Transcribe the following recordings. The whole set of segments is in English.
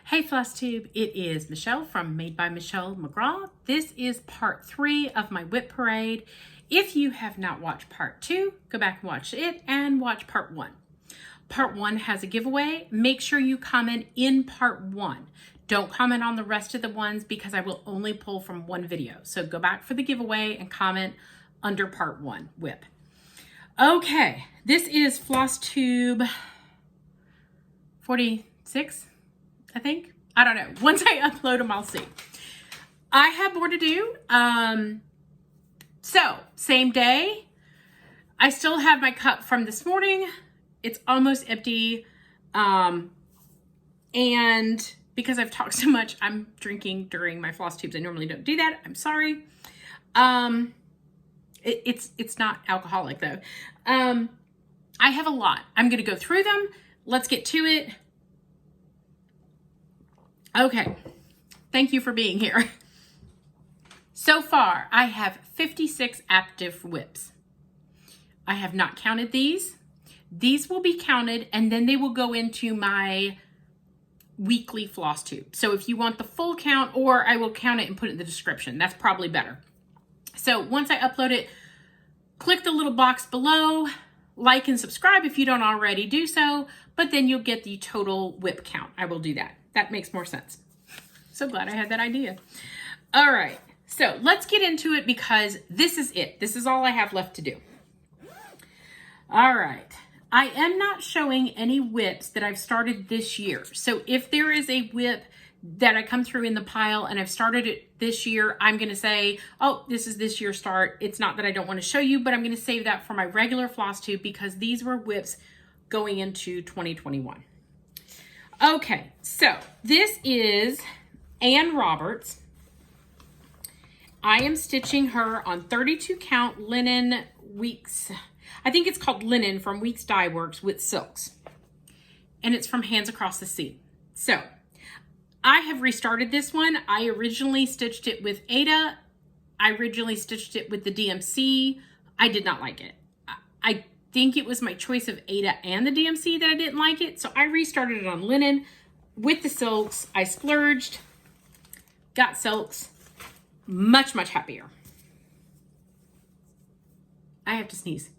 Hey Flosstube, it is Michelle from Made by Michelle McGraw. This is part 3 of my Wip Parade. If you have not watched part 2, go back and watch it and watch part 1. Part 1 has a giveaway. Make sure you comment in part 1. Don't comment on the rest of the ones because I will only pull from one video. So go back for the giveaway and comment under part 1 Wip. Okay, this is Flosstube 46. I think. I don't know. Once I upload them, I'll see. I have more to do. So, same day. I still have my cup from this morning. It's almost empty. And because I've talked so much, I'm drinking during my floss tubes. I normally don't do that. I'm sorry. It's not alcoholic though. I have a lot. I'm going to go through them. Let's get to it. Okay, thank you for being here. So far, I have 56 active whips. I have not counted these. These will be counted and then they will go into my weekly floss tube. So if you want the full count, or I will count it and put it in the description. That's probably better. So once I upload it, click the little box below, like and subscribe if you don't already do so, but then you'll get the total whip count. I will do that. That makes more sense. So glad I had that idea. All right, so let's get into it because this is it. This is all I have left to do. All right, I am not showing any whips that I've started this year. So if there is a whip that I come through in the pile and I've started it this year, I'm gonna say, oh, this is this year's start. It's not that I don't wanna show you, but I'm gonna save that for my regular floss tube because these were whips going into 2021. Okay, so this is Ann Roberts. I am stitching her on 32 count linen weeks. I think it's called linen from Weeks Dye Works with silks. And it's from Hands Across the Sea. So I have restarted this one. I originally stitched it with Ada. I originally stitched it with the DMC. I did not like it. I think it was my choice of Ada and the DMC that I didn't like it. So I restarted it on linen with the silks. I splurged, got silks, much, much happier. I have to sneeze.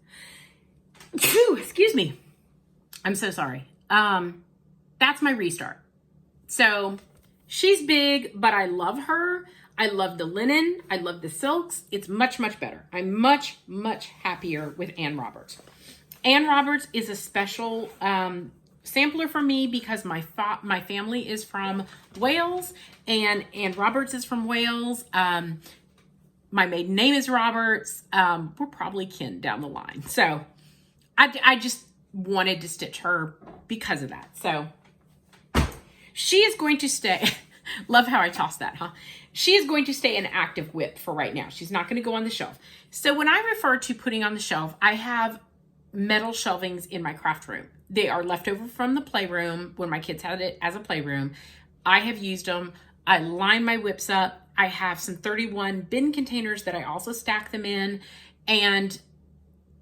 Whew, excuse me. I'm so sorry. That's my restart. So she's big, but I love her. I love the linen. I love the silks. It's much, much better. I'm much, much happier with Ann Roberts. Ann Roberts is a special sampler for me because my family is from Wales and Ann Roberts is from Wales. My maiden name is Roberts. We're probably kin down the line. So I just wanted to stitch her because of that. So she is going to stay. Love how I tossed that, huh? She is going to stay an active whip for right now. She's not going to go on the shelf. So when I refer to putting on the shelf, I have metal shelvings in my craft room. They are left over from the playroom when my kids had it as a playroom. I have used them. I line my whips up. I have some 31 bin containers that I also stack them in, and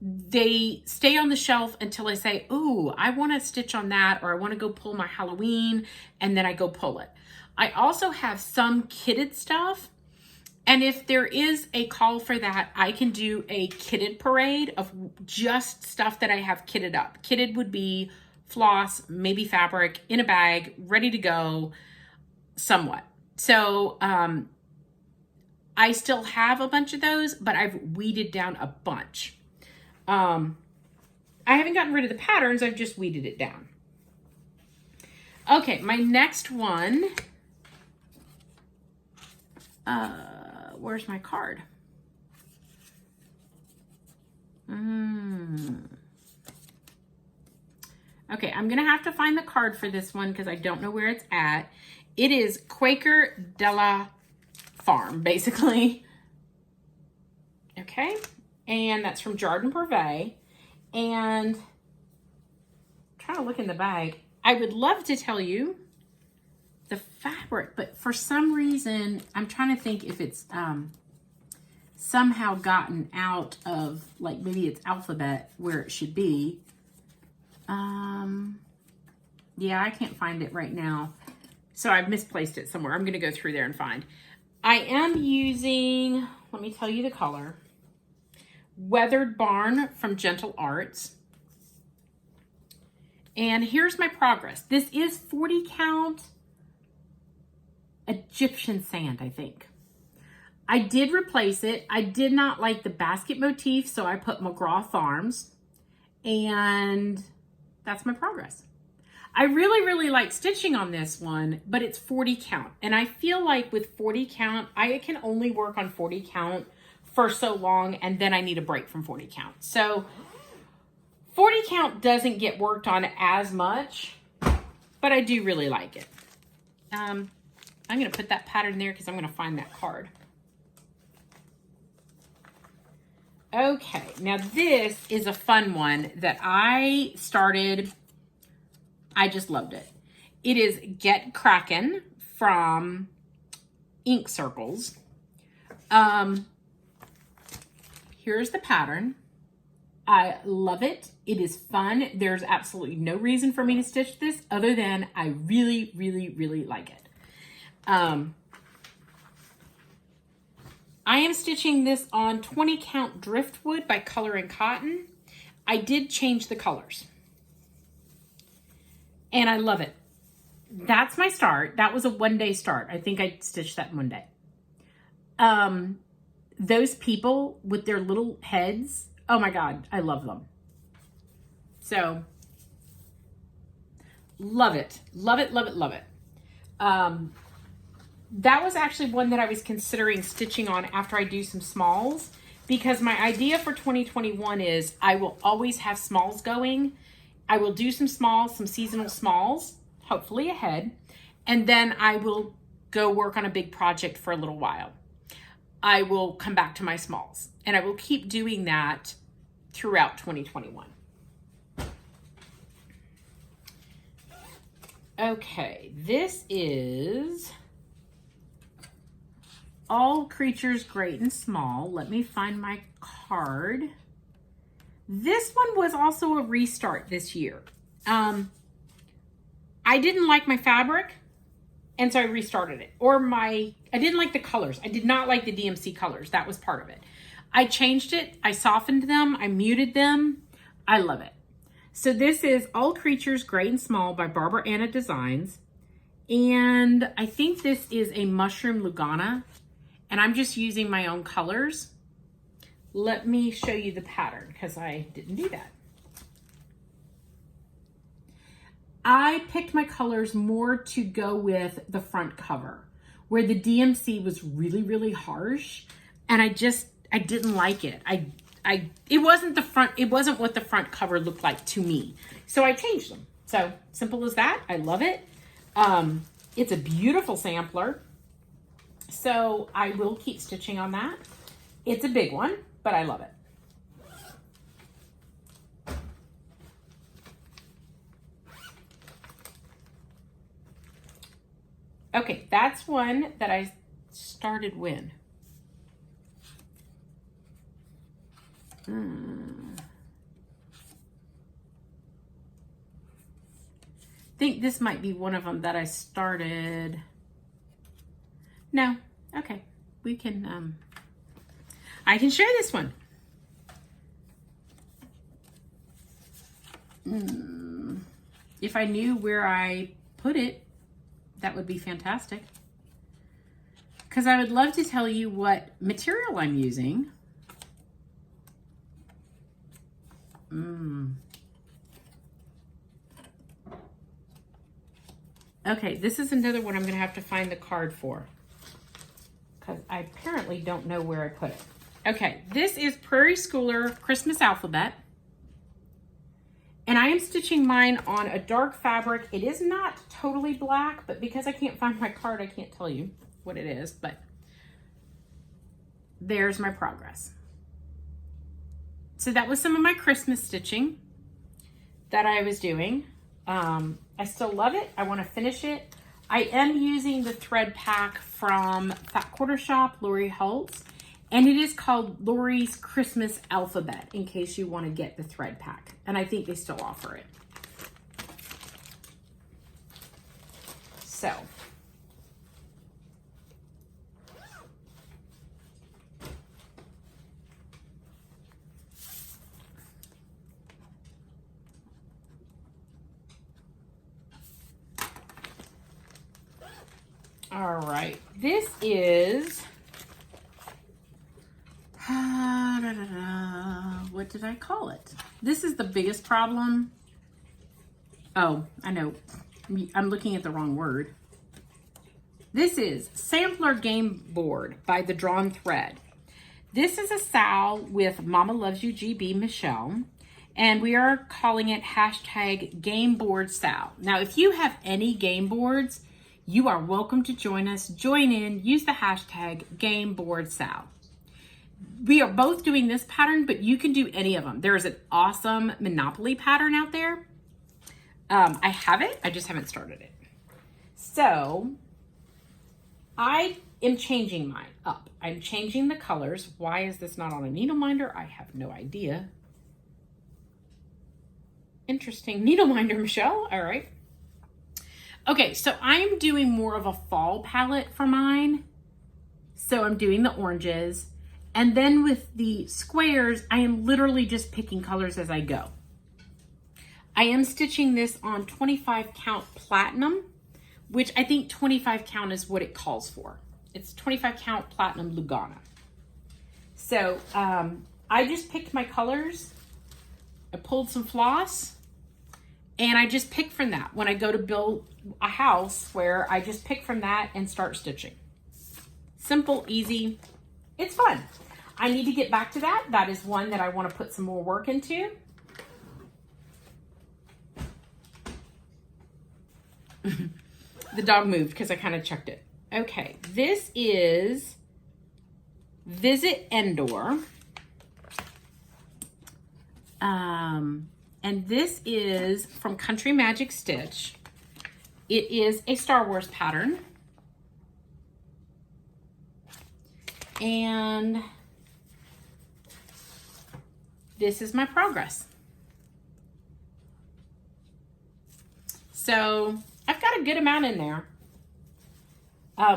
they stay on the shelf until I say, ooh, I want to stitch on that, or I want to go pull my Halloween, and then I go pull it. I also have some kitted stuff. And if there is a call for that, I can do a kitted parade of just stuff that I have kitted up. Kitted would be floss, maybe fabric, in a bag, ready to go, somewhat. So I still have a bunch of those, but I've weeded down a bunch. I haven't gotten rid of the patterns, I've just weeded it down. Okay, my next one, where's my card? Okay, I'm gonna have to find the card for this one because I don't know where it's at. It is Quaker Della Farm, basically. Okay, and that's from Jardin Brevet. And I'm trying to look in the bag. I would love to tell you the fabric, but for some reason, I'm trying to think if it's somehow gotten out of, like, maybe it's alphabet where it should be. Yeah, I can't find it right now. So I've misplaced it somewhere. I'm going to go through there and find. I am using, let me tell you the color, Weathered Barn from Gentle Arts. And here's my progress. This is 40 count Egyptian sand, I think. I did replace it. I did not like the basket motif, so I put McGraw Farms, and that's my progress. I really, really like stitching on this one, but it's 40 count. And I feel like with 40 count, I can only work on 40 count for so long, and then I need a break from 40 count. So 40 count doesn't get worked on as much, but I do really like it. I'm going to put that pattern there because I'm going to find that card. Okay, now this is a fun one that I started. I just loved it. It is Get Kraken from Ink Circles. Here's the pattern. I love it. It is fun. There's absolutely no reason for me to stitch this other than I really, really, really like it. I am stitching this on 20 count driftwood by Color and Cotton. I did change the colors. And I love it. That's my start. That was a one-day start. I think I stitched that in one day. Those people with their little heads, oh my God, I love them. So, love it. Love it, love it, love it. That was actually one that I was considering stitching on after I do some smalls, because my idea for 2021 is I will always have smalls going. I will do some smalls, some seasonal smalls, hopefully ahead, and then I will go work on a big project for a little while. I will come back to my smalls, and I will keep doing that throughout 2021. Okay, this is All Creatures Great and Small. Let me find my card. This one was also a restart this year. I didn't like my fabric, and so I restarted it. I didn't like the colors. I did not like the DMC colors. That was part of it. I changed it. I softened them. I muted them. I love it. So this is All Creatures Great and Small by Barbara Anna Designs. And I think this is a Mushroom Lugana. And I'm just using my own colors. Let me show you the pattern because I didn't do that. I picked my colors more to go with the front cover, where the DMC was really, really harsh, and I didn't like it. It wasn't what the front cover looked like to me. So I changed them. So simple as that. I love it. It's a beautiful sampler. So I will keep stitching on that. It's a big one, but I love it. Okay, that's one that I started when? I think this might be one of them that I started. No, okay, we can, I can share this one. If I knew where I put it, that would be fantastic. Because I would love to tell you what material I'm using. Okay, this is another one I'm going to have to find the card for, because I apparently don't know where I put it. Okay, this is Prairie Schooler Christmas Alphabet. And I am stitching mine on a dark fabric. It is not totally black, but because I can't find my card, I can't tell you what it is, but there's my progress. So that was some of my Christmas stitching that I was doing. I still love it. I want to finish it. I am using the thread pack from Fat Quarter Shop, Lori Holtz, and it is called Lori's Christmas Alphabet, in case you want to get the thread pack. And I think they still offer it. So All right, this is, what did I call it? This is the biggest problem. Oh, I know, I'm looking at the wrong word. This is Sampler Game Board by The Drawn Thread. This is a SAL with Mama Loves You GB Michelle, and we are calling it hashtag Game Board SAL. Now, if you have any game boards, you are welcome to join us. Join in, use the hashtag Game Board SAL. We are both doing this pattern, but you can do any of them. There is an awesome Monopoly pattern out there. I have it, I just haven't started it. So, I am changing mine up. I'm changing the colors. Why is this not on a needle minder? I have no idea. Interesting needle minder, Michelle. All right. Okay, so I'm doing more of a fall palette for mine. So I'm doing the oranges. And then with the squares, I am literally just picking colors as I go. I am stitching this on 25 count platinum, which I think 25 count is what it calls for. It's 25 count platinum Lugana. So I just picked my colors. I pulled some floss and I just pick from that when I go to build a house, where I just pick from that and start stitching. Simple, easy, it's fun. I need to get back to that. That is one that I want to put some more work into. The dog moved because I kind of checked it. Okay, this is Visit Endor. And this is from Country Magic Stitch. It is a Star Wars pattern. And this is my progress. So I've got a good amount in there.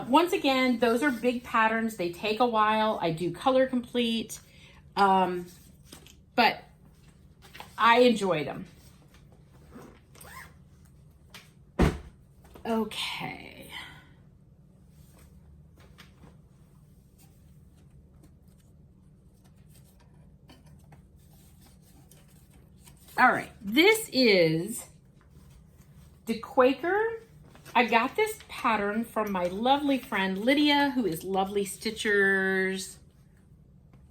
Once again, those are big patterns. They take a while. I do color complete, but I enjoy them. Okay. All right, this is the Quaker. I got this pattern from my lovely friend Lydia, who is Lovely Stitchers.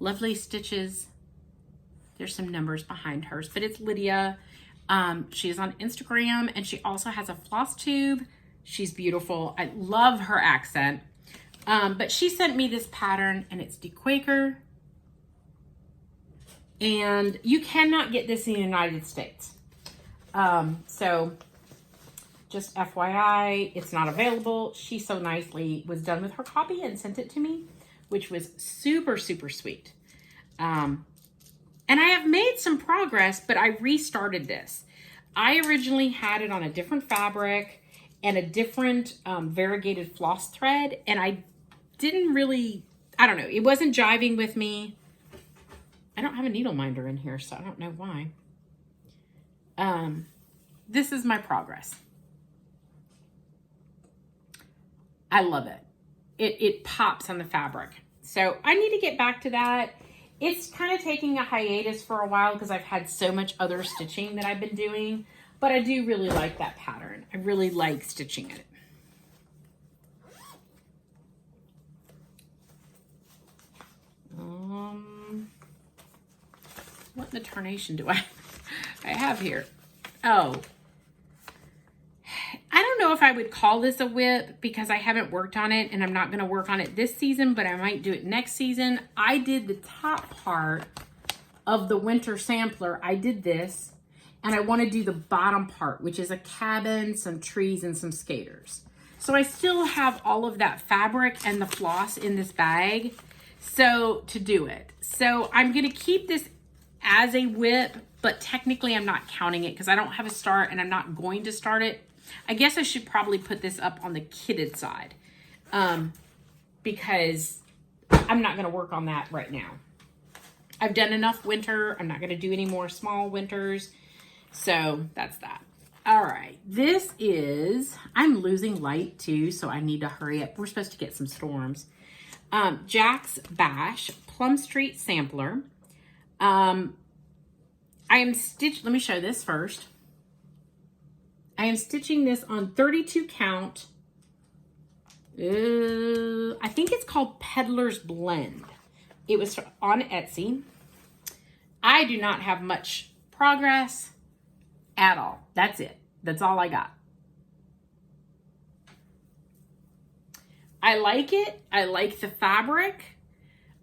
Lovely Stitches. There's some numbers behind hers, but it's Lydia. She is on Instagram, and she also has a Flosstube. She's beautiful. I love her accent. But she sent me this pattern, and it's the Quaker. And you cannot get this in the United States. So just FYI, it's not available. She so nicely was done with her copy and sent it to me, which was super, super sweet. And I have made some progress, but I restarted this. I originally had it on a different fabric and a different variegated floss thread, and I didn't really, I don't know, it wasn't jiving with me. I don't have a needle minder in here, so I don't know why. This is my progress. I love it. It pops on the fabric. So I need to get back to that. It's kind of taking a hiatus for a while because I've had so much other stitching that I've been doing, but I do really like that pattern. I really like stitching it. What in the tarnation do I have here? Oh, I don't know if I would call this a whip because I haven't worked on it, and I'm not going to work on it this season, but I might do it next season. I did the top part of the winter sampler. I did this, and I want to do the bottom part, which is a cabin, some trees, and some skaters. So I still have all of that fabric and the floss in this bag so to do it. So I'm going to keep this as a whip, but technically I'm not counting it because I don't have a start and I'm not going to start it. I guess I should probably put this up on the kitted side because I'm not going to work on that right now. I've done enough winter. I'm not going to do any more small winters. So that's that. All right, this is, I'm losing light too, so I need to hurry up. We're supposed to get some storms. Jack's Bash Plum Street Sampler. I am let me show this first. I am stitching this on 32 count. I think it's called Peddler's Blend. It was on Etsy. I do not have much progress at all. That's it. That's all I got. I like it. I like the fabric.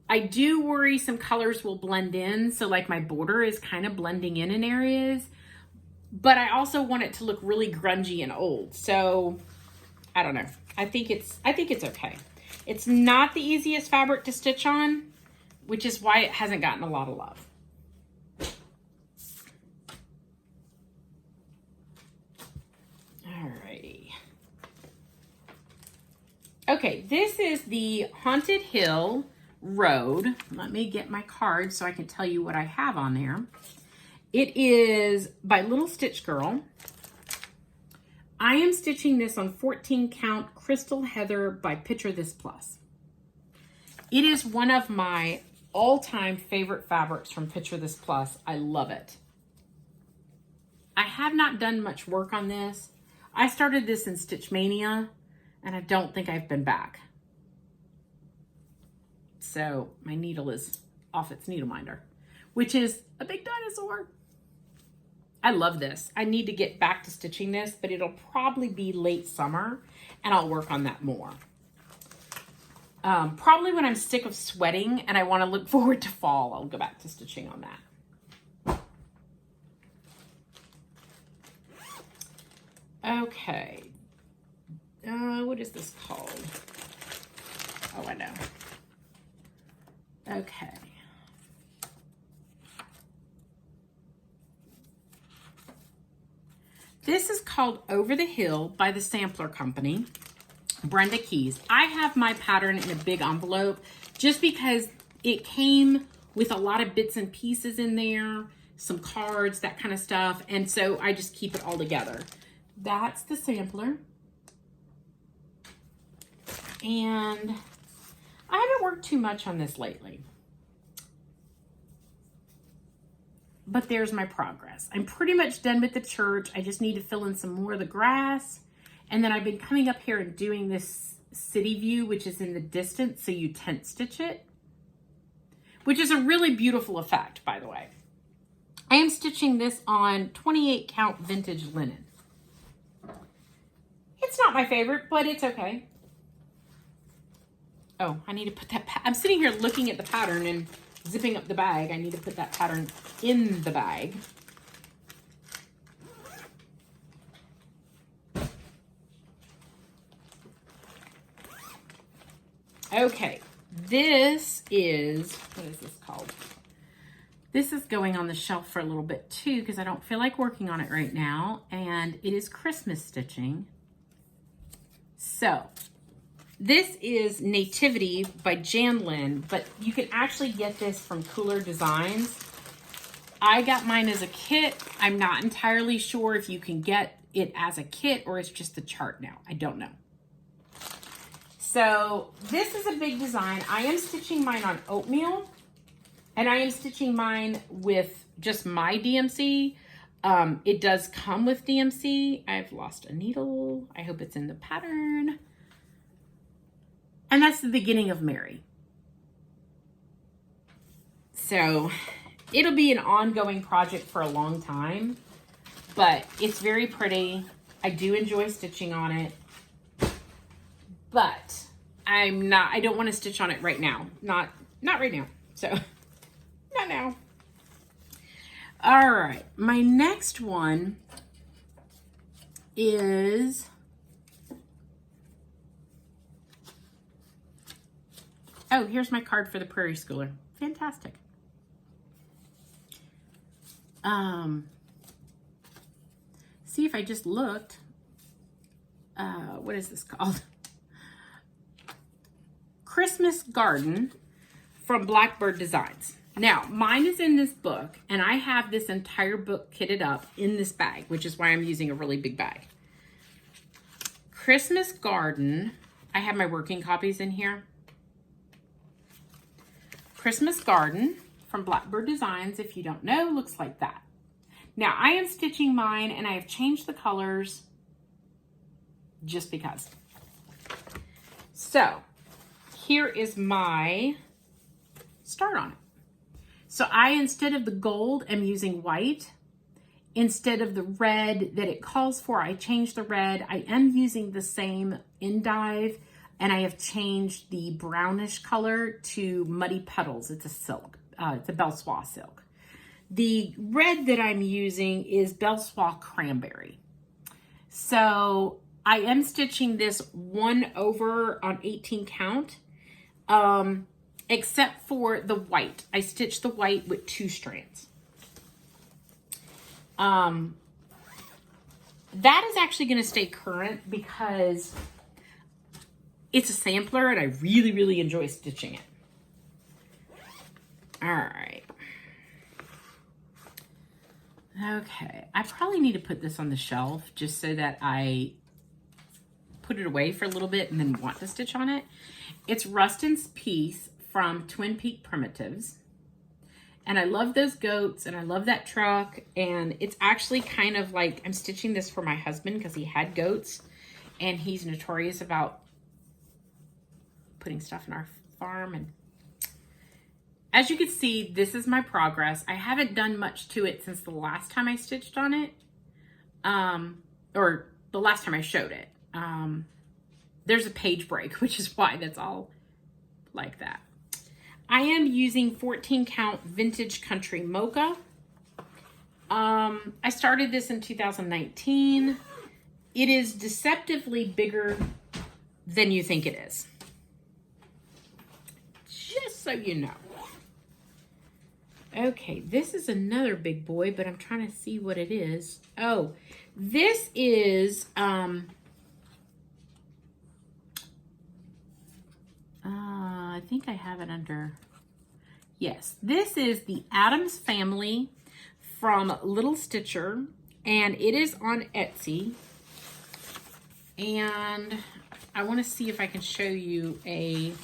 I do worry some colors will blend in. So like my border is kind of blending in areas, but I also want it to look really grungy and old. So I don't know. I think it's okay. It's not the easiest fabric to stitch on, which is why it hasn't gotten a lot of love. Alrighty. Okay, this is the Haunted Hill Road. Let me get my card so I can tell you what I have on there. It is by Little Stitch Girl. I am stitching this on 14 count Crystal Heather by Picture This Plus. It is one of my all-time favorite fabrics from Picture This Plus. I love it. I have not done much work on this. I started this in Stitch Mania, and I don't think I've been back. So my needle is off its needle minder, which is a big dinosaur. I love this. I need to get back to stitching this, but it'll probably be late summer, and I'll work on that more. Probably when I'm sick of sweating and I want to look forward to fall, I'll go back to stitching on that. Okay. What is this called? Oh, I know. Okay. This is called Over the Hill by the Sampler Company, Brenda Keys. I have my pattern in a big envelope just because it came with a lot of bits and pieces in there, some cards, that kind of stuff. And so I just keep it all together. That's the sampler. And I haven't worked too much on this lately. But there's my progress. I'm pretty much done with the church. I just need to fill in some more of the grass. And then I've been coming up here and doing this city view, which is in the distance, so you tent stitch it, which is a really beautiful effect, by the way. I am stitching this on 28 count vintage linen. It's not my favorite, but it's okay. Oh, I need to put that, I'm sitting here looking at the pattern and zipping up the bag. I need to put that pattern in the bag. Okay, this is, what is this called? This is going on the shelf for a little bit too because I don't feel like working on it right now, and it is Christmas stitching. So, this is Nativity by Jan Lynn, but you can actually get this from Cooler Designs. I got mine as a kit. I'm not entirely sure if you can get it as a kit or it's just the chart now. I don't know. So this is a big design. I am stitching mine on oatmeal, and I am stitching mine with just my DMC. It does come with DMC. I've lost a needle. I hope it's in the pattern. And that's the beginning of Mary. So it'll be an ongoing project for a long time, but it's very pretty. I do enjoy stitching on it, but I don't want to stitch on it right now. Not right now. So not now. All right. My next one is, oh, here's my card for the Prairie Schooler. Fantastic. See if I just looked. What is this called? Christmas Garden from Blackbird Designs. Now, mine is in this book, and I have this entire book kitted up in this bag, which is why I'm using a really big bag. Christmas Garden. I have my working copies in here. Christmas Garden from Blackbird Designs, if you don't know, looks like that. Now, I am stitching mine, and I have changed the colors just because. So, here is my start on it. So I, instead of the gold, am using white. Instead of the red that it calls for, I changed the red. I am using the same endive, and I have changed the brownish color to Muddy Petals. It's a silk. It's a Belsois silk. The red that I'm using is Belsois Cranberry. So I am stitching this 1 over on 18 count, except for the white. I stitched the white with 2 strands. That is actually going to stay current because it's a sampler and I really, really enjoy stitching it. All right. Okay, I probably need to put this on the shelf just so that I put it away for a little bit and then want to stitch on it. It's Rustic Piece from Twin Peak Primitives. And I love those goats and I love that truck. And it's actually kind of like, I'm stitching this for my husband because he had goats and he's notorious about putting stuff in our farm. And as you can see, this is my progress. I haven't done much to it since the last time I stitched on it. Or the last time I showed it. There's a page break, which is why that's all like that. I am using 14 count Vintage Country Mocha. I started this in 2019. It is deceptively bigger than you think it is. Just so you know. Okay, this is another big boy, but I'm trying to see what it is. Oh, this is, I think I have it under, yes, this is the Addams Family from Little Stitcher, and it is on Etsy. And I want to see if I can show you a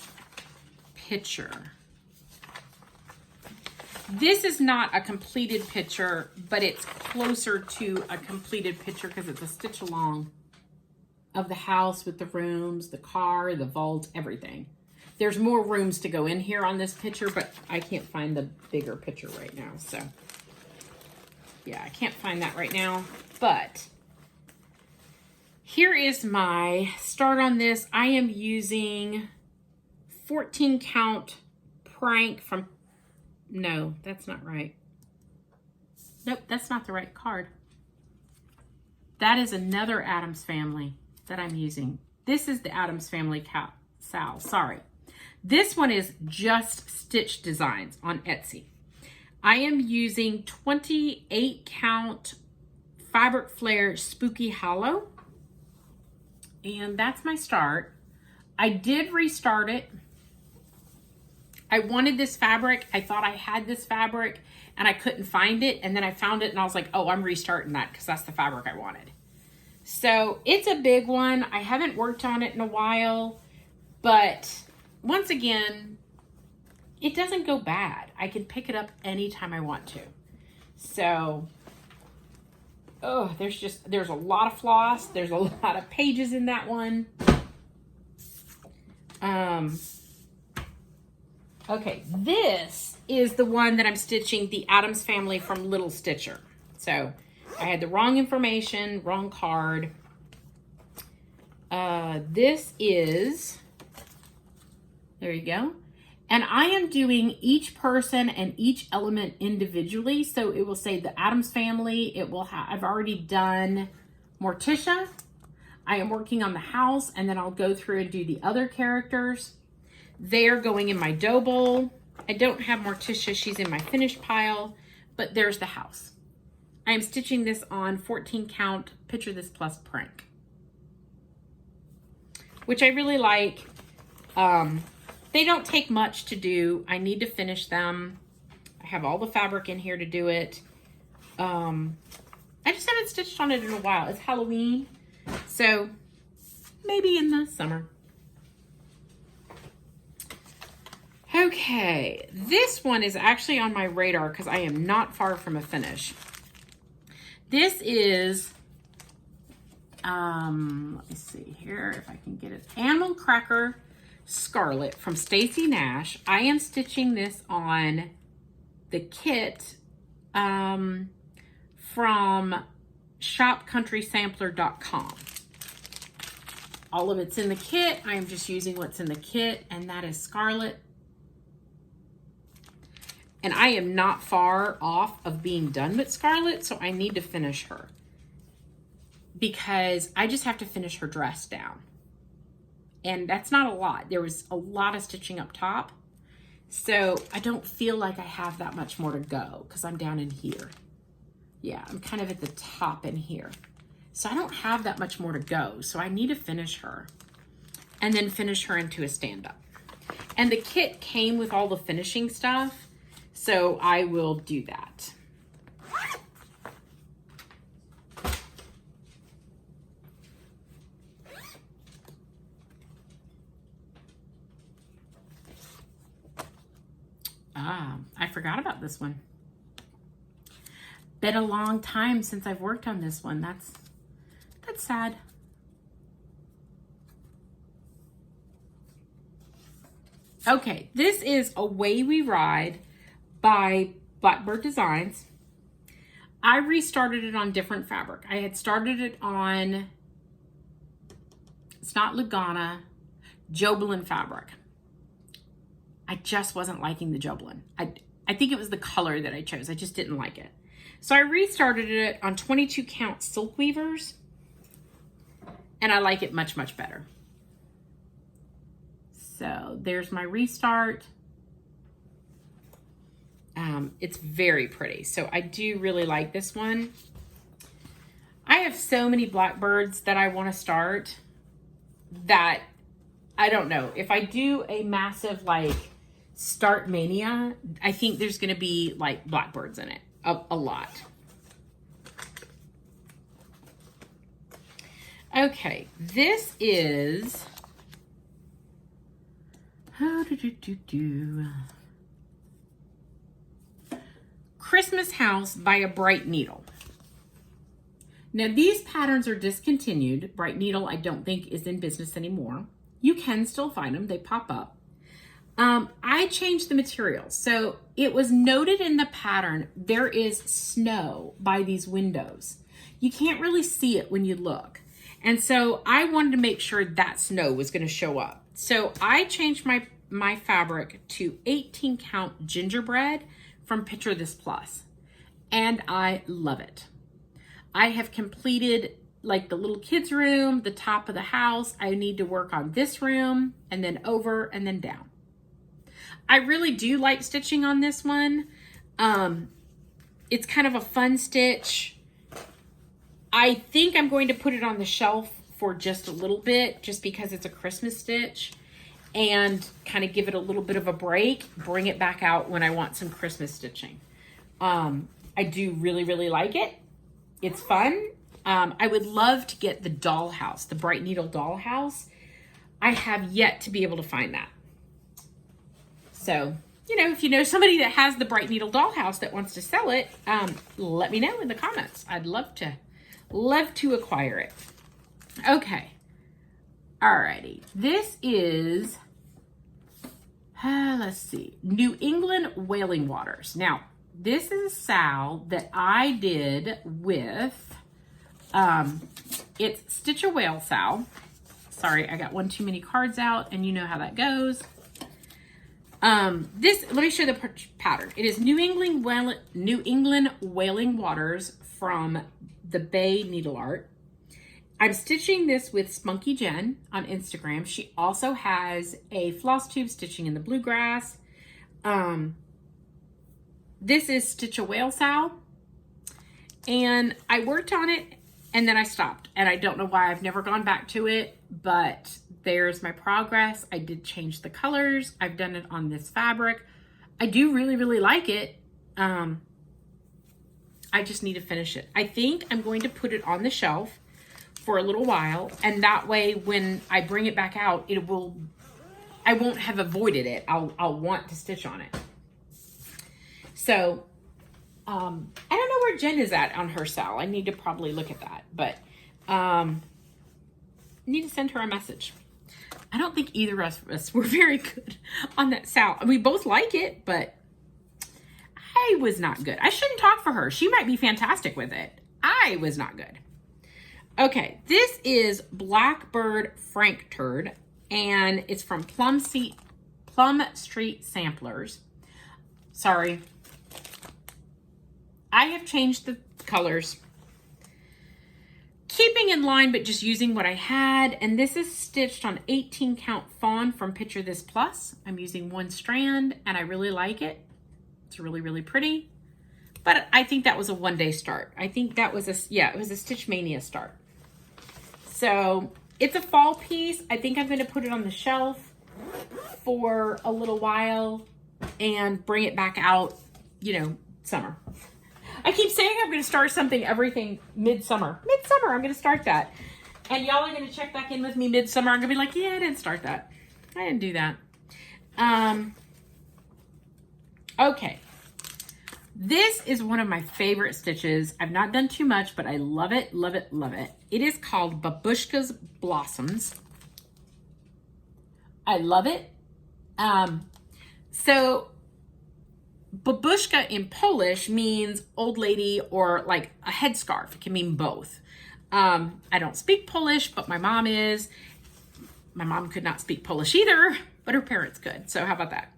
picture. This is not a completed picture, but it's closer to a completed picture because it's a stitch along of the house with the rooms, the car, the vault, everything. There's more rooms to go in here on this picture, but I can't find the bigger picture right now. So yeah, I can't find that right now, but here is my start on this. I am using 14 count Prank from, no, that's not right. Nope, that's not the right card. That is another Addams Family that I'm using. This is the Addams Family SAL, sorry. This one is just Stitch Designs on Etsy. I am using 28 count Fabric Flare Spooky Hollow. And that's my start. I did restart it. I wanted this fabric. I thought I had this fabric and I couldn't find it. And then I found it and I was like, oh, I'm restarting that because that's the fabric I wanted. So it's a big one. I haven't worked on it in a while, but once again, it doesn't go bad. I can pick it up anytime I want to. So, oh, there's a lot of floss. There's a lot of pages in that one. Okay, this is the one that I'm stitching, the Addams Family from Little Stitcher. So I had the wrong information, wrong card. This is, there you go. And I am doing each person and each element individually. So it will say the Addams Family. It will have, I've already done Morticia. I am working on the house, and then I'll go through and do the other characters. They're going in my dough bowl. I don't have Morticia. She's in my finished pile, but there's the house. I am stitching this on 14 count Picture This Plus Prank, which I really like. They don't take much to do. I need to finish them. I have all the fabric in here to do it. I just haven't stitched on it in a while. It's Halloween, so maybe in the summer. Okay, this one is actually on my radar because I am not far from a finish. This is, let me see here if I can get it. Nutcracker Scarlett from Stacy Nash. I am stitching this on the kit from shopcountrysampler.com. All of it's in the kit. I am just using what's in the kit, and that is Scarlett. And I am not far off of being done with Scarlett, so I need to finish her because I just have to finish her dress down. And that's not a lot. There was a lot of stitching up top, so I don't feel like I have that much more to go because I'm down in here. Yeah, I'm kind of at the top in here. So I don't have that much more to go, so I need to finish her and then finish her into a stand-up. And the kit came with all the finishing stuff, so I will do that. I forgot about this one. Been a long time since I've worked on this one. That's sad. Okay, this is Away We Ride by Blackbird Designs. I restarted it on different fabric. I had started it on, it's not Lagana, Jobelan fabric. I just wasn't liking the Jobelan. I think it was the color that I chose. I just didn't like it. So I restarted it on 22 count silk weavers, and I like it much, much better. So there's my restart. It's very pretty. So I do really like this one. I have so many Blackbirds that I want to start that I don't know. If I do a massive like start mania, I think there's going to be like Blackbirds in it. A lot. Okay, this is Christmas House by A Bright Needle. Now these patterns are discontinued. Bright Needle I don't think is in business anymore. You can still find them, they pop up. I changed the material. So it was noted in the pattern, there is snow by these windows. You can't really see it when you look. And so I wanted to make sure that snow was going to show up. So I changed my fabric to 18 count gingerbread from Picture This Plus. And I love it. I have completed like the little kids room, the top of the house. I need to work on this room and then over and then down. I really do like stitching on this one. It's kind of a fun stitch. I think I'm going to put it on the shelf for just a little bit, just because it's a Christmas stitch, and kind of give it a little bit of a break, bring it back out when I want some Christmas stitching. I do really, really like it. It's fun. I would love to get the dollhouse, the Bright Needle dollhouse. I have yet to be able to find that. So, you know, if you know somebody that has the Bright Needle dollhouse that wants to sell it, let me know in the comments. I'd love to acquire it. Okay. Alrighty. This is, let's see, New England Whaling Waters. Now, this is a SAL that I did with, it's Stitch a Whale SAL. Sorry, I got one too many cards out, and you know how that goes. Let me show the pattern. It is New England Whaling Waters from the Bay Needle Art. I'm stitching this with Spunky Jen on Instagram. She also has a Flosstube stitching in the bluegrass. This is Stitch a Whale SAL. And I worked on it and then I stopped. And I don't know why. I've never gone back to it, but there's my progress. I did change the colors. I've done it on this fabric. I do really, really like it. I just need to finish it. I think I'm going to put it on the shelf for a little while, and that way when I bring it back out, I won't have avoided it. I'll want to stitch on it. So, I don't know where Jen is at on her SAL. I need to probably look at that, but need to send her a message. I don't think either of us were very good on that SAL. We both like it, but I was not good. I shouldn't talk for her. She might be fantastic with it. I was not good. Okay, this is Blackbird Frank Turd, and it's from Plum Street Samplers. Sorry. I have changed the colors, keeping in line, but just using what I had. And this is stitched on 18 count fawn from Picture This Plus. I'm using one strand and I really like it. It's really, really pretty. But I think that was a one-day start. I think that was it was a Stitch Mania start. So it's a fall piece. I think I'm gonna put it on the shelf for a little while and bring it back out, summer. I keep saying I'm going to start everything midsummer. Midsummer, I'm going to start that. And y'all are going to check back in with me midsummer. I'm going to be like, yeah, I didn't start that. I didn't do that. Okay. This is one of my favorite stitches. I've not done too much, but I love it, love it, love it. It is called Babushka's Blossoms. I love it. So Babushka in Polish means old lady or like a headscarf. It can mean both. I don't speak Polish, but my mom is. My mom could not speak Polish either, but her parents could. So how about that?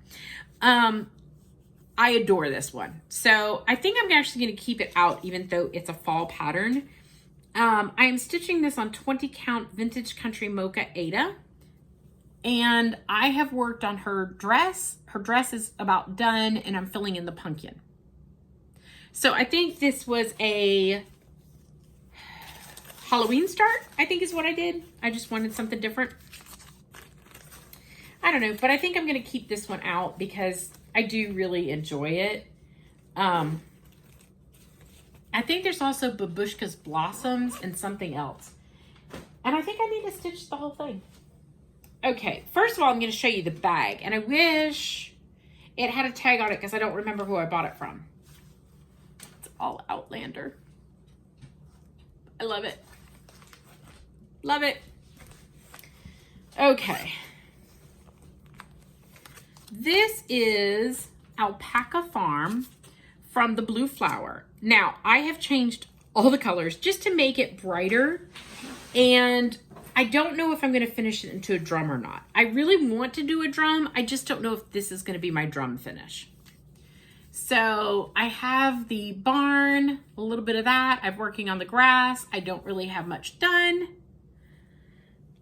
I adore this one. So I think I'm actually going to keep it out even though it's a fall pattern. I am stitching this on 20 count Vintage Country Mocha Ada. And I have worked on her dress. Her dress is about done and I'm filling in the pumpkin. So I think this was a Halloween start, I think is what I did. I just wanted something different. I don't know, but I think I'm going to keep this one out because I do really enjoy it. I think there's also Babushka's Blossoms and something else. And I think I need to stitch the whole thing. Okay, first of all, I'm going to show you the bag. And I wish it had a tag on it because I don't remember who I bought it from. It's all Outlander. I love it. Love it. Okay. This is Alpaca Farm from the Blue Flower. Now, I have changed all the colors just to make it brighter. And I don't know if I'm going to finish it into a drum or not. I really want to do a drum. I just don't know if this is going to be my drum finish. So I have the barn, a little bit of that. I'm working on the grass. I don't really have much done.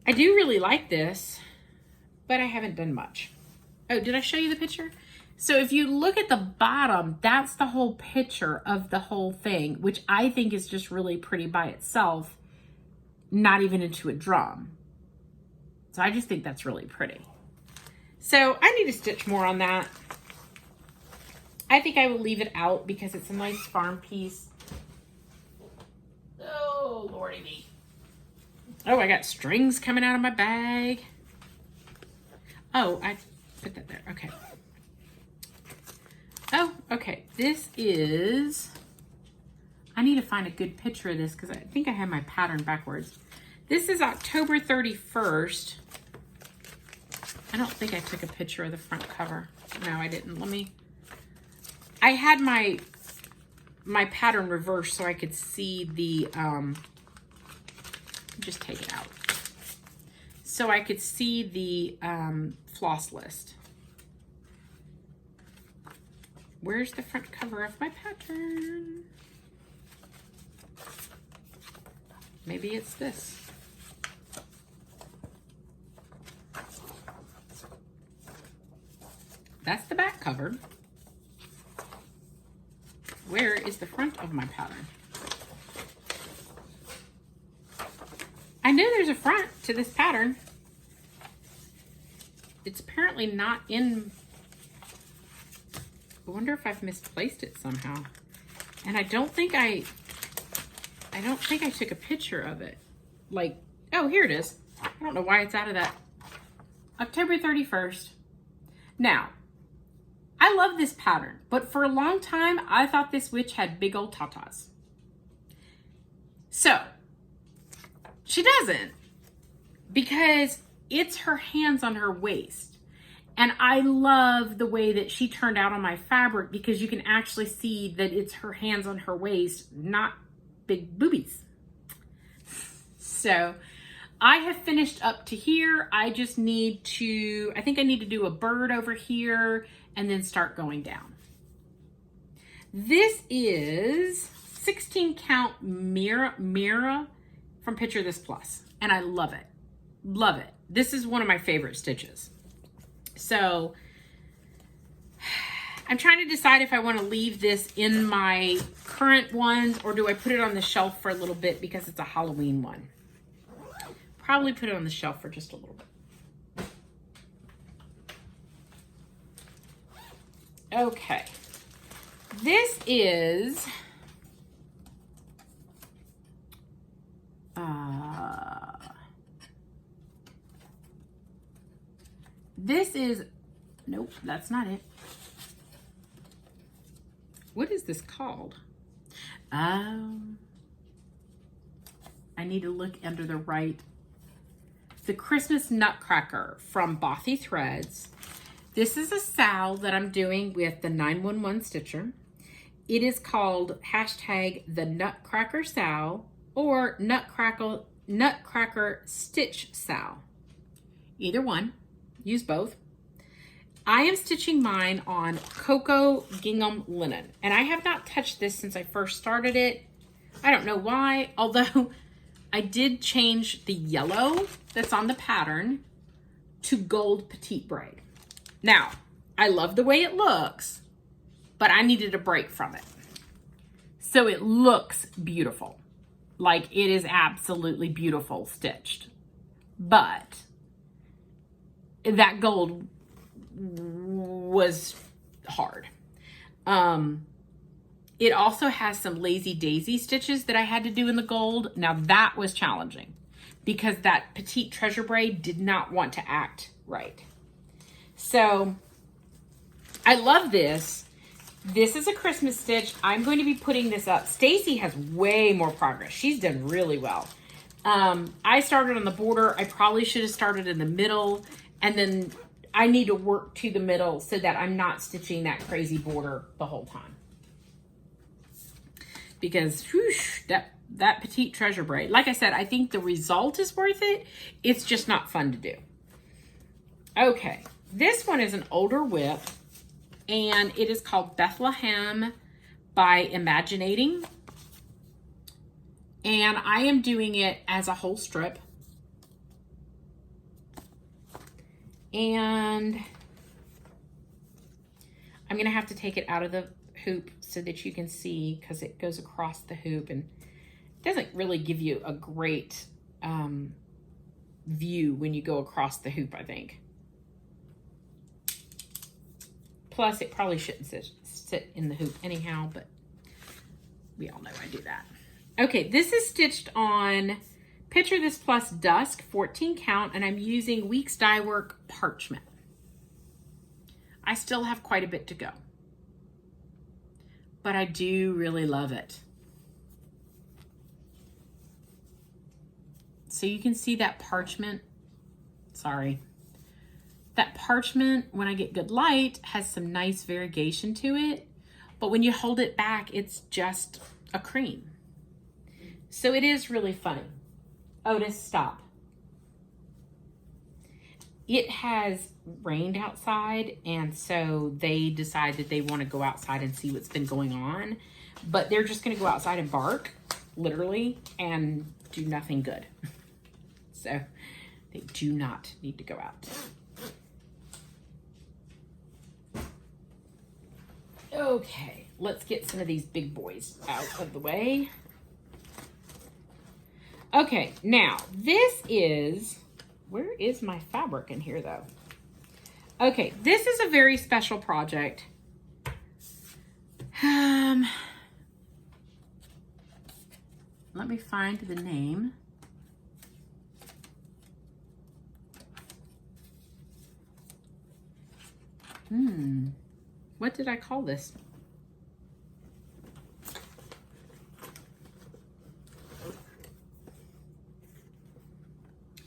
I do really like this, but I haven't done much. Oh, did I show you the picture? So if you look at the bottom, that's the whole picture of the whole thing, which I think is just really pretty by itself, not even into a drum. So I just think that's really pretty. So I need to stitch more on that. I think I will leave it out because it's a nice farm piece. Oh, Lordy me. Oh, I got strings coming out of my bag. Oh, I put that there. Okay. Oh, okay. This is... I need to find a good picture of this because I think I have my pattern backwards. This is October 31st. I don't think I took a picture of the front cover. No, I didn't. I had my pattern reversed so I could see the, just take it out. So I could see the floss list. Where's the front cover of my pattern? Maybe it's this. That's the back cover. Where is the front of my pattern? I know there's a front to this pattern. It's apparently not in... I wonder if I've misplaced it somehow. And I don't think I took a picture of it. Like, oh, here it is. I don't know why it's out of that. October 31st. Now, I love this pattern, but for a long time, I thought this witch had big old tatas. So, she doesn't, because it's her hands on her waist. And I love the way that she turned out on my fabric, because you can actually see that it's her hands on her waist, not big boobies. So I have finished up to here. I just need to, I think I need to do a bird over here and then start going down. This is 16 count Mira from Picture This Plus, and I love it. Love it. This is one of my favorite stitches. So I'm trying to decide if I want to leave this in my current ones, or do I put it on the shelf for a little bit because it's a Halloween one. Probably put it on the shelf for just a little bit. Okay. This is nope, that's not it. What is this called? I need to look under the right. The Christmas Nutcracker from Bothy Threads. This is a SAL that I'm doing with the 911 Stitcher. It is called hashtag the Nutcracker SAL or Nutcracker Stitch SAL. Either one, use both. I am stitching mine on Cocoa Gingham Linen, and I have not touched this since I first started it. I don't know why, although I did change the yellow that's on the pattern to gold petite braid. Now, I love the way it looks, but I needed a break from it. So it looks beautiful. Like, it is absolutely beautiful stitched. But that gold was hard. It also has some lazy daisy stitches that I had to do in the gold. Now that was challenging because that petite treasure braid did not want to act right. So I love this. This is a Christmas stitch. I'm going to be putting this up. Stacy has way more progress. She's done really well. I started on the border. I probably should have started in the middle, and then I need to work to the middle so that I'm not stitching that crazy border the whole time. Because whoosh, that petite treasure braid, like I said, I think the result is worth it. It's just not fun to do. Okay, this one is an older whip, and it is called Bethlehem by Imaginating. And I am doing it as a whole strip. And I'm going to have to take it out of the hoop so that you can see, because it goes across the hoop and it doesn't really give you a great view when you go across the hoop, I think. Plus, it probably shouldn't sit in the hoop anyhow, but we all know I do that. Okay, this is stitched on Picture This Plus Dusk 14 count, and I'm using Weeks Dye Work parchment. I still have quite a bit to go, but I do really love it. So you can see that parchment, that parchment, when I get good light, has some nice variegation to it, but when you hold it back, it's just a cream. So it is really funny. Otis, stop. It has rained outside, and so they decide that they want to go outside and see what's been going on, but they're just going to go outside and bark, literally, and do nothing good. So they do not need to go out. Okay, let's get some of these big boys out of the way. Okay, now this is, where is my fabric in here though? Okay, this is a very special project. Let me find the name. What did I call this?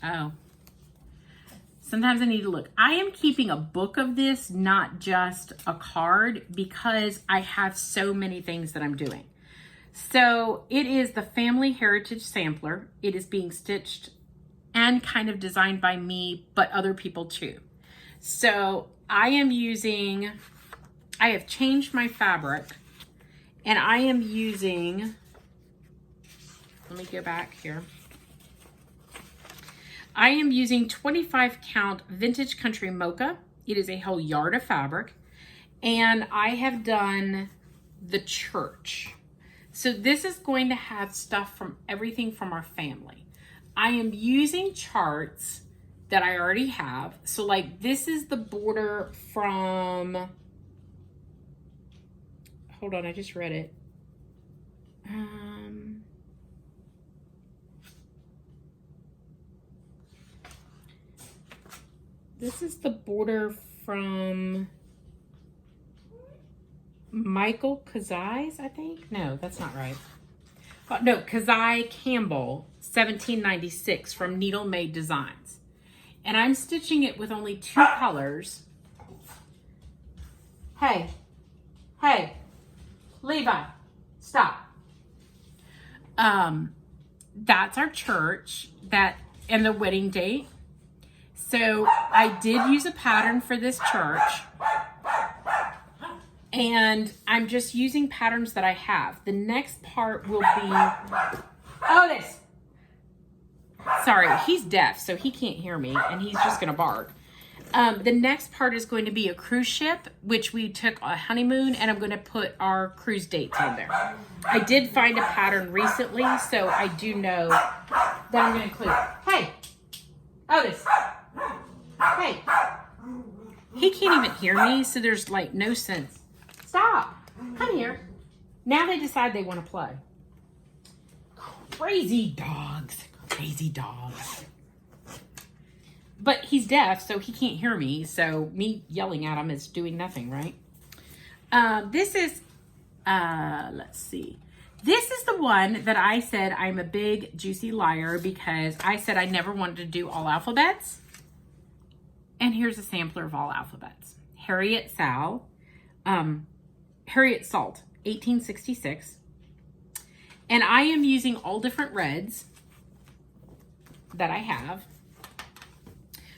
Oh. Sometimes I need to look. I am keeping a book of this, not just a card, because I have so many things that I'm doing. So it is the Family Heritage Sampler. It is being stitched and kind of designed by me, but other people too. So I have changed my fabric, and I am using, let me go back here. I am using 25 count Vintage Country Mocha. It is a whole yard of fabric, and I have done the church. So this is going to have stuff from everything from our family. I am using charts that I already have. So like this is the border from, hold on, I just read it. This is the border from Michael Kazai's, I think. No, that's not right. Oh, no, Kazai Campbell, 1796 from Needle Made Designs. And I'm stitching it with only 2 colors. Hey, Levi, stop. That's our church, and the wedding date. So I did use a pattern for this church, and I'm just using patterns that I have. The next part will be, Otis. Sorry, he's deaf, so he can't hear me, and he's just gonna bark. The next part is going to be a cruise ship, which we took a honeymoon, and I'm gonna put our cruise dates on there. I did find a pattern recently, so I do know that I'm gonna include. Hey, Otis. Hey, he can't even hear me, so there's like no sense. Stop, come here. Now they decide they want to play. Crazy dogs. But he's deaf, so he can't hear me, so me yelling at him is doing nothing, right? This is, let's see. This is the one that I said I'm a big juicy liar because I said I never wanted to do all alphabets. And here's a sampler of all alphabets. Harriet SAL, Harriet Salt, 1866. And I am using all different reds that I have.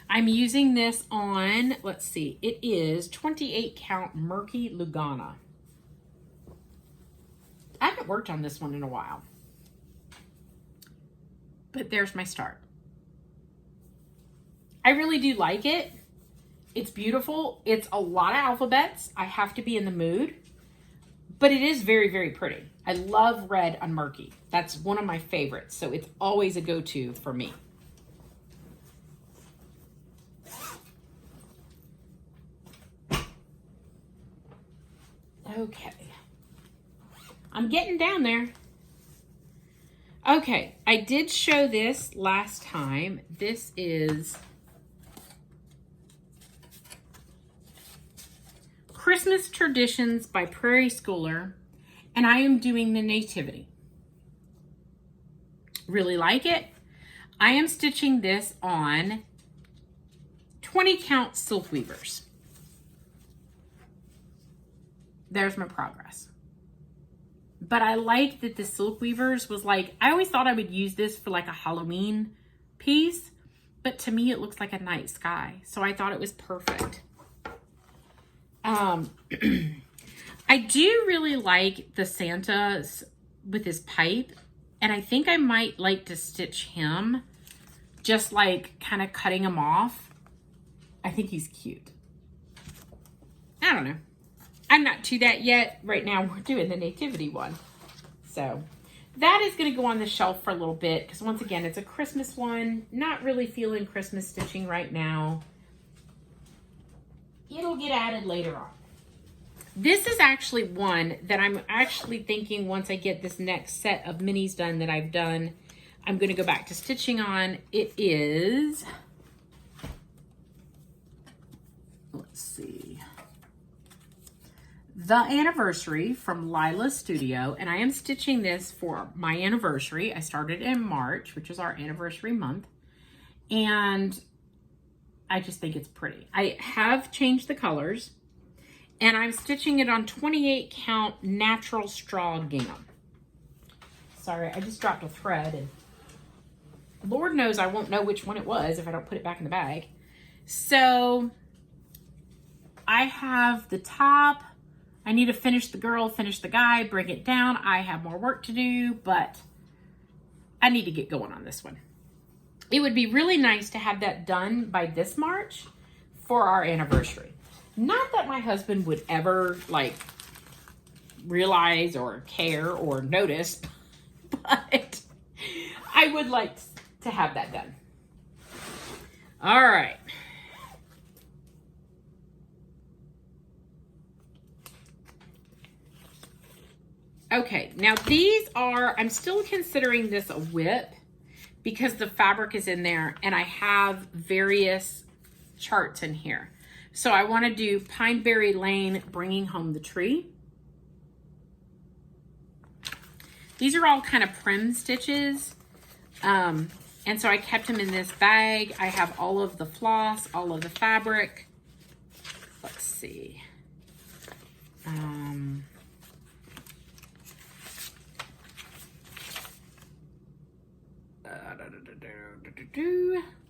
I'm using this on, let's see, it is 28 count Murky Lugana. I haven't worked on this one in a while. But there's my start. I really do like it. It's beautiful. It's a lot of alphabets. I have to be in the mood. But it is very, very pretty. I love red on Murky. That's one of my favorites. So it's always a go-to for me. Okay. I'm getting down there. Okay, I did show this last time. This is Christmas Traditions by Prairie Schooler, and I am doing the Nativity. Really like it. I am stitching this on 20 count silk weavers. There's my progress. But I like that the silk weavers was like, I always thought I would use this for like a Halloween piece, but to me it looks like a night sky. So I thought it was perfect. I do really like the Santas with his pipe, and I think I might like to stitch him, just like kind of cutting him off. I think he's cute. I don't know. I'm not to that yet. Right now we're doing the Nativity one. So that is going to go on the shelf for a little bit because once again, it's a Christmas one. Not really feeling Christmas stitching right now. It'll get added later on. This is actually one that I'm actually thinking once I get this next set of minis done that I've done, I'm going to go back to stitching on. It is, let's see, The Anniversary from Lila's Studio. And I am stitching this for my anniversary. I started in March, which is our anniversary month. And I just think it's pretty. I have changed the colors. And I'm stitching it on 28 count natural straw gingham. Sorry, I just dropped a thread, and Lord knows I won't know which one it was if I don't put it back in the bag. So I have the top. I need to finish the girl, finish the guy, bring it down. I have more work to do, but I need to get going on this one. It would be really nice to have that done by this March for our anniversary. Not that my husband would ever like realize or care or notice, but I would like to have that done. All right. Okay, now these are, I'm still considering this a whip because the fabric is in there and I have various charts in here. So I want to do Pineberry Lane, Bringing Home the Tree. These are all kind of Prim stitches. And so I kept them in this bag. I have all of the floss, all of the fabric. Let's see.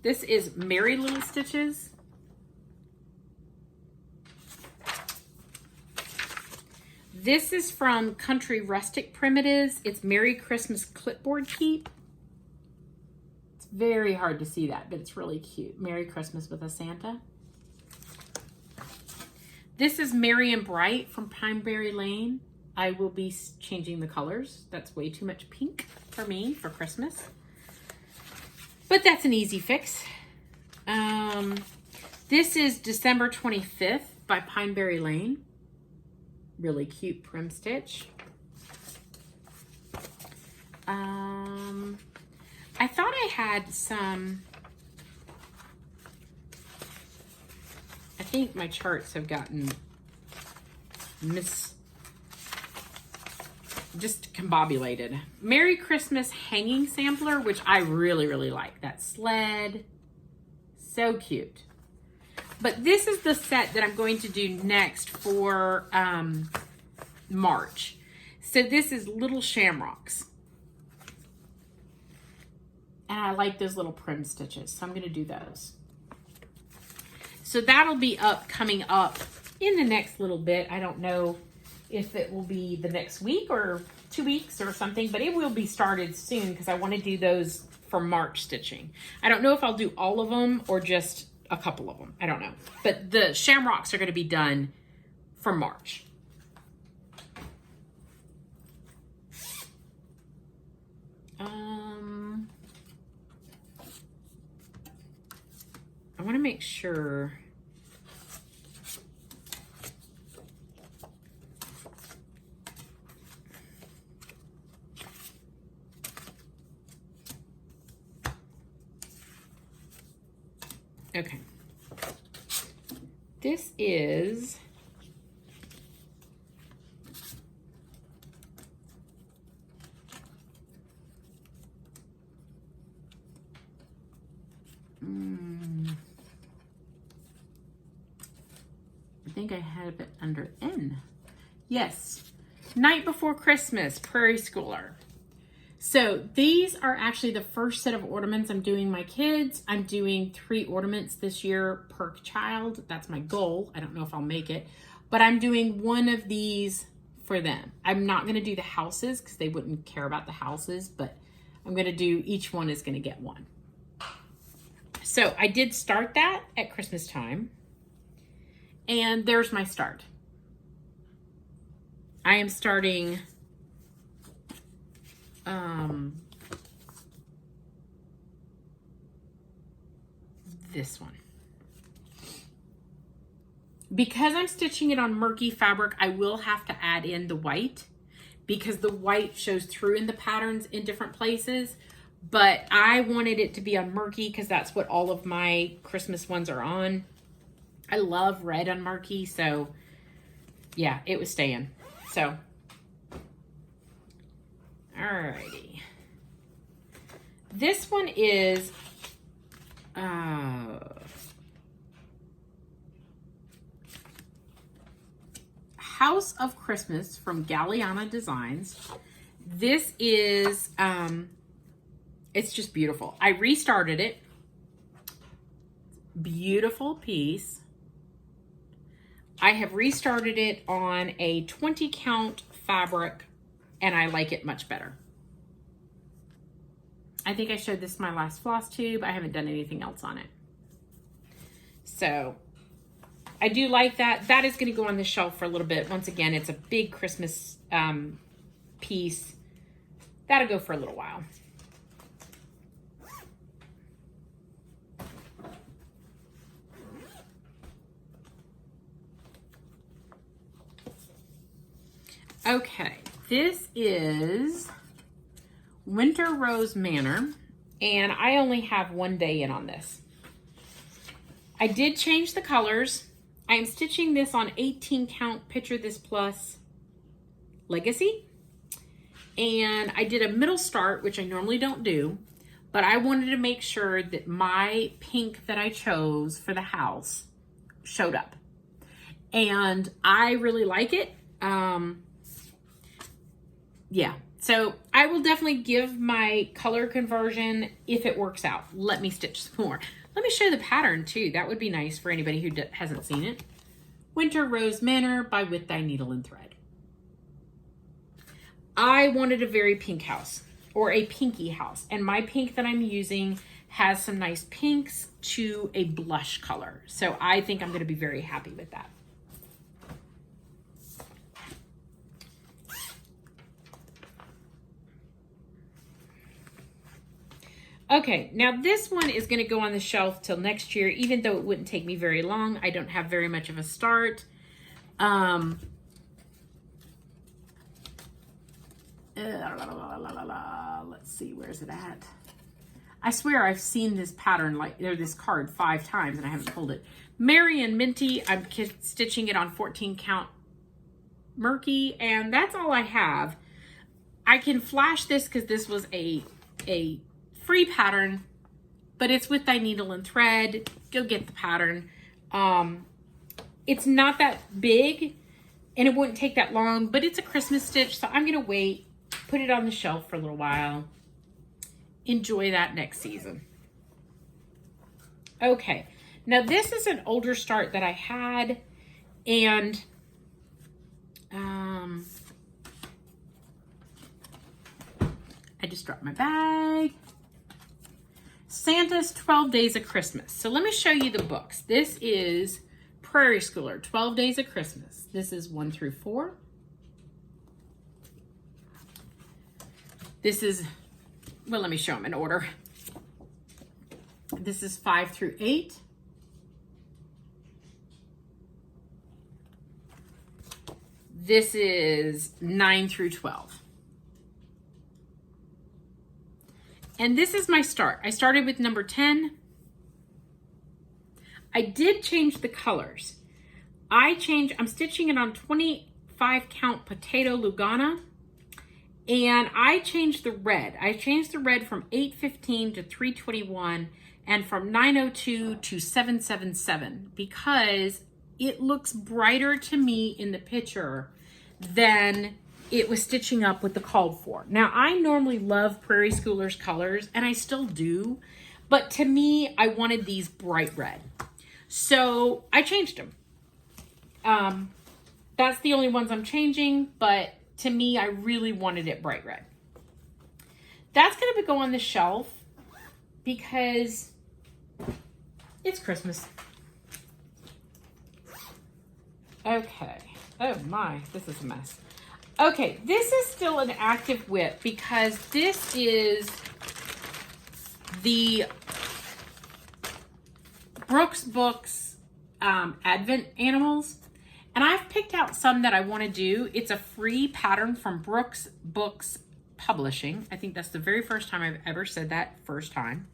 This is Merry Little Stitches. This is from Country Rustic Primitives. It's Merry Christmas Clipboard Keep. It's very hard to see that, but it's really cute. Merry Christmas with a Santa. This is Merry and Bright from Pineberry Lane. I will be changing the colors. That's way too much pink for me for Christmas. But that's an easy fix. This is December 25th by Pineberry Lane. Really cute Prim stitch. I thought I had some, I think my charts have gotten just combobulated. Merry Christmas Hanging Sampler, which I really, really like. That sled, so cute. But this is the set that I'm going to do next for March. So this is Little Shamrocks. And I like those little Prim stitches, so I'm going to do those. So that'll be coming up in the next little bit. I don't know if it will be the next week or 2 weeks or something, but it will be started soon because I want to do those for March stitching. I don't know if I'll do all of them or just a couple of them. I don't know. But the shamrocks are going to be done for March. I want to make sure. Okay. This is I think I have it under N. Yes. Night Before Christmas, Prairie Schooler. So these are actually the first set of ornaments I'm doing my kids. I'm doing 3 ornaments this year per child. That's my goal. I don't know if I'll make it, but I'm doing one of these for them. I'm not going to do the houses because they wouldn't care about the houses, but I'm going to do, each one is going to get one. So I did start that at Christmas time, and there's my start. I am starting this one. Because I'm stitching it on murky fabric, I will have to add in the white because the white shows through in the patterns in different places. But I wanted it to be on murky because that's what all of my Christmas ones are on. I love red on murky, so yeah, it was staying. So, alrighty. This one is House of Christmas from Galliana Designs. This is, it's just beautiful. I restarted it. Beautiful piece. I have restarted it on a 20 count fabric and I like it much better. I think I showed this in my last Flosstube. I haven't done anything else on it. So I do like that. That is going to go on the shelf for a little bit. Once again, it's a big Christmas piece. That'll go for a little while. Okay, this is Winter Rose Manor, and I only have 1 day in on this. I did change the colors. I am stitching this on 18 count Picture This Plus Legacy, and I did a middle start, which I normally don't do, but I wanted to make sure that my pink that I chose for the house showed up, and I really like it. Yeah, so I will definitely give my color conversion if it works out. Let me stitch some more. Let me show the pattern too. That would be nice for anybody who hasn't seen it. Winter Rose Manor by With Thy Needle and Thread. I wanted a very pink house, or a pinky house, and my pink that I'm using has some nice pinks to a blush color. So I think I'm going to be very happy with that. Okay, now this one is going to go on the shelf till next year, even though it wouldn't take me very long. I don't have very much of a start. Let's see, where's it at? I swear I've seen this pattern, or this card 5 times and I haven't pulled it. Mary and Minty, I'm stitching it on 14 count murky, and that's all I have. I can flash this because this was a free pattern, but it's With Thy Needle and Thread. Go get the pattern. It's not that big and it wouldn't take that long, but it's a Christmas stitch, so I'm gonna wait, put it on the shelf for a little while, enjoy that next season. Okay, now this is an older start that I had, and I just dropped my bag. Santa's 12 Days of Christmas. So let me show you the books. This is Prairie Schooler, 12 Days of Christmas. This is 1 through 4. This is, well, let me show them in order. This is 5 through 8. This is 9 through 12. And this is my start. I started with number 10. I did change the colors. I'm stitching it on 25 count Potato Lugana, and I changed the red. I changed the red from 815 to 321 and from 902 to 777 because it looks brighter to me in the picture than it was stitching up with the called for. Now, I normally love Prairie Schooler's colors, and I still do, but to me, I wanted these bright red. So I changed them. That's the only ones I'm changing, but to me, I really wanted it bright red. That's gonna go on the shelf because it's Christmas. Okay, oh my, this is a mess. Okay, this is still an active whip because this is the Brooks Books Advent animals. And I've picked out some that I want to do. It's a free pattern from Brooks Books Publishing. I think that's the very first time I've ever said that, first time.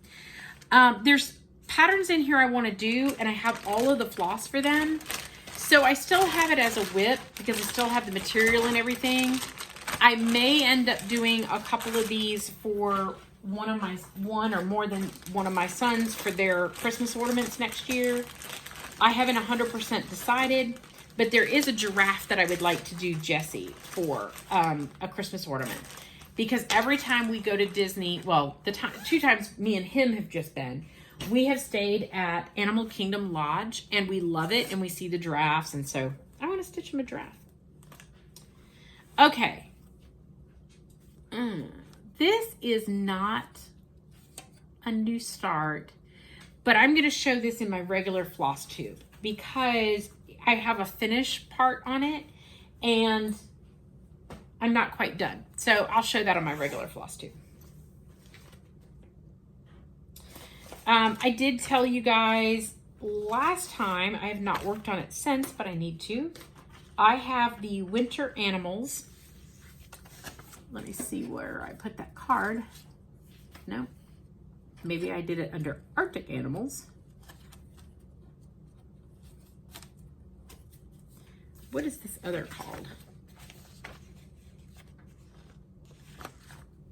There's patterns in here I want to do, and I have all of the floss for them. So I still have it as a whip because I still have the material and everything. I may end up doing a couple of these for one or more than one of my sons for their Christmas ornaments next year. I haven't 100% decided, but there is a giraffe that I would like to do Jessie for a Christmas ornament. Because every time we go to Disney, well, the 2 times me and him have just been, we have stayed at Animal Kingdom Lodge, and we love it, and we see the giraffes, and so I want to stitch him a giraffe. Okay. This is not a new start, but I'm going to show this in my regular Flosstube because I have a finish part on it, and I'm not quite done. So I'll show that on my regular Flosstube. I did tell you guys last time, I have not worked on it since, but I need to. I have the winter animals. Let me see where I put that card. No, maybe I did it under Arctic animals. What is this other called?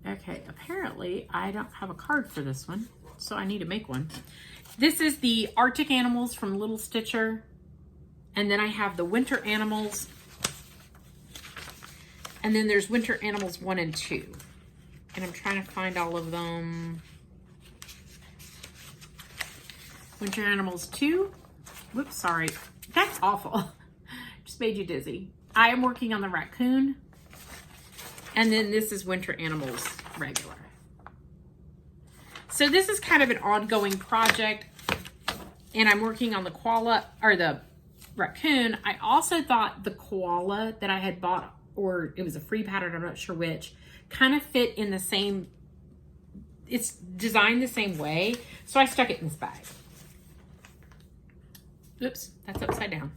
Okay, apparently I don't have a card for this one, so I need to make one. This is the Arctic animals from Little Stitcher. And then I have the winter animals. And then there's winter animals 1 and 2. And I'm trying to find all of them. Winter animals 2. Whoops, sorry. That's awful. Just made you dizzy. I am working on the raccoon. And then this is winter animals regular. So this is kind of an ongoing project, and I'm working on the koala or the raccoon. I also thought the koala that I had bought, or it was a free pattern, I'm not sure which, kind of fit in the same, it's designed the same way. So I stuck it in this bag. Oops, that's upside down.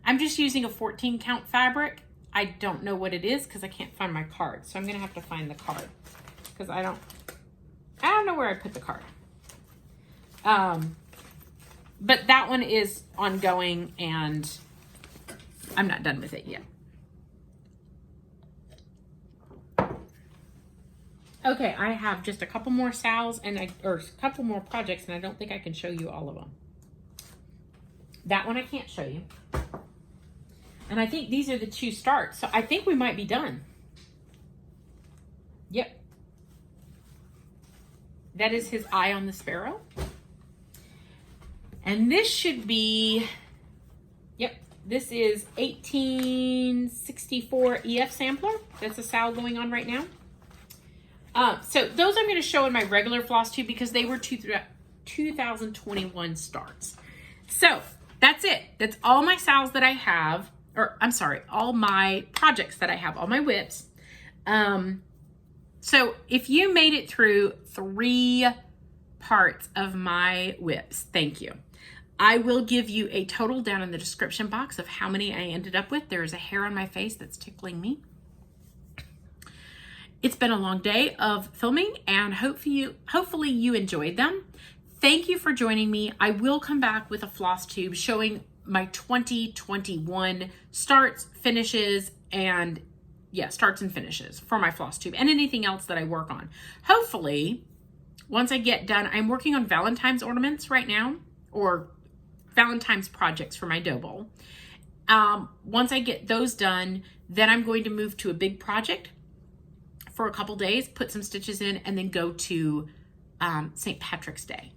I'm just using a 14 count fabric. I don't know what it is because I can't find my card. So I'm going to have to find the card because I don't know where I put the card. But that one is ongoing and I'm not done with it yet. Okay, I have just a couple more SALs or a couple more projects, and I don't think I can show you all of them. That one I can't show you. And I think these are the 2 starts. So I think we might be done. Yep. That is his eye on the sparrow. And this should be, yep, this is 1864 EF Sampler. That's a SAL going on right now. So those I'm going to show in my regular Flosstube because they were 2021 starts. So that's it. That's all my SALs that I have. Or I'm sorry, all my projects that I have, all my whips. So if you made it through 3 parts of my whips, thank you. I will give you a total down in the description box of how many I ended up with. There is a hair on my face that's tickling me. It's been a long day of filming, and hopefully you enjoyed them. Thank you for joining me. I will come back with a Flosstube showing my 2021 starts, finishes, and starts and finishes for my Flosstube and anything else that I work on. Hopefully, once I get done, I'm working on Valentine's ornaments right now, or Valentine's projects for my dough bowl. Once I get those done, then I'm going to move to a big project for a couple days, put some stitches in, and then go to St. Patrick's Day.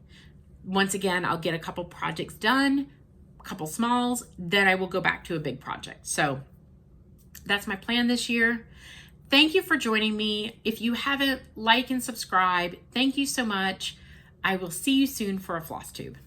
Once again, I'll get a couple projects done, a couple smalls, then I will go back to a big project. So that's my plan this year. Thank you for joining me. If you haven't, like and subscribe. Thank you so much. I will see you soon for a Flosstube.